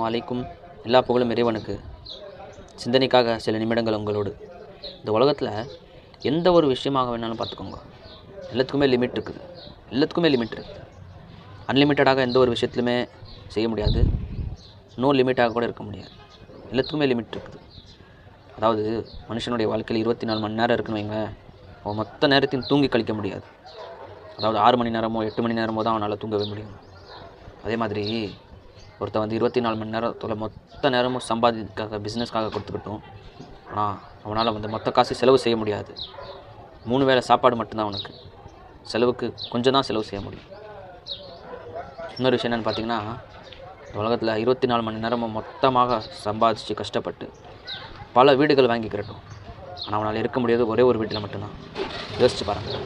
அலைக்கும். எல்லா புகழும் இறைவனுக்கு. சிந்தனைக்காக சில நிமிடங்கள் உங்களோடு. இந்த உலகத்தில் எந்த ஒரு விஷயமாக வேணாலும் பார்த்துக்கோங்க, எல்லாத்துக்குமே லிமிட் இருக்குது. எல்லாத்துக்குமே லிமிட் இருக்குது. அன்லிமிட்டடாக எந்த ஒரு விஷயத்துலையுமே செய்ய முடியாது. நோ லிமிட்டாக கூட இருக்க முடியாது. எல்லாத்துக்குமே லிமிட் இருக்குது. அதாவது மனுஷனுடைய வாழ்க்கையில் 24 மணி நேரம் இருக்குன்னு வைங்க, அவன் மொத்த நேரத்தையும் தூங்கி கழிக்க முடியாது. அதாவது 6 மணி நேரமோ 8 மணி நேரமோ தான் அவனால் தூங்கவே முடியும். அதே மாதிரி ஒருத்தன் 24 மணி நேரத்தில் மொத்த நேரமும் சம்பாதிக்காக பிஸ்னஸ்க்காக கொடுத்துக்கிட்டோம். ஆனால் அவனால் மொத்த காசு செலவு செய்ய முடியாது. 3 வேளை சாப்பாடு மட்டும்தான் அவனுக்கு. செலவுக்கு கொஞ்சம் தான் செலவு செய்ய முடியும். இன்னொரு விஷயம் என்னென்னு பார்த்தீங்கன்னா, உலகத்தில் 24 மணி நேரமும் மொத்தமாக சம்பாதிச்சு கஷ்டப்பட்டு பல வீடுகள் வாங்கிக்கிறட்டும், ஆனால் அவனால் இருக்க முடியாது ஒரே ஒரு வீட்டில் மட்டும்தான். யோசிச்சு பாருங்கள்.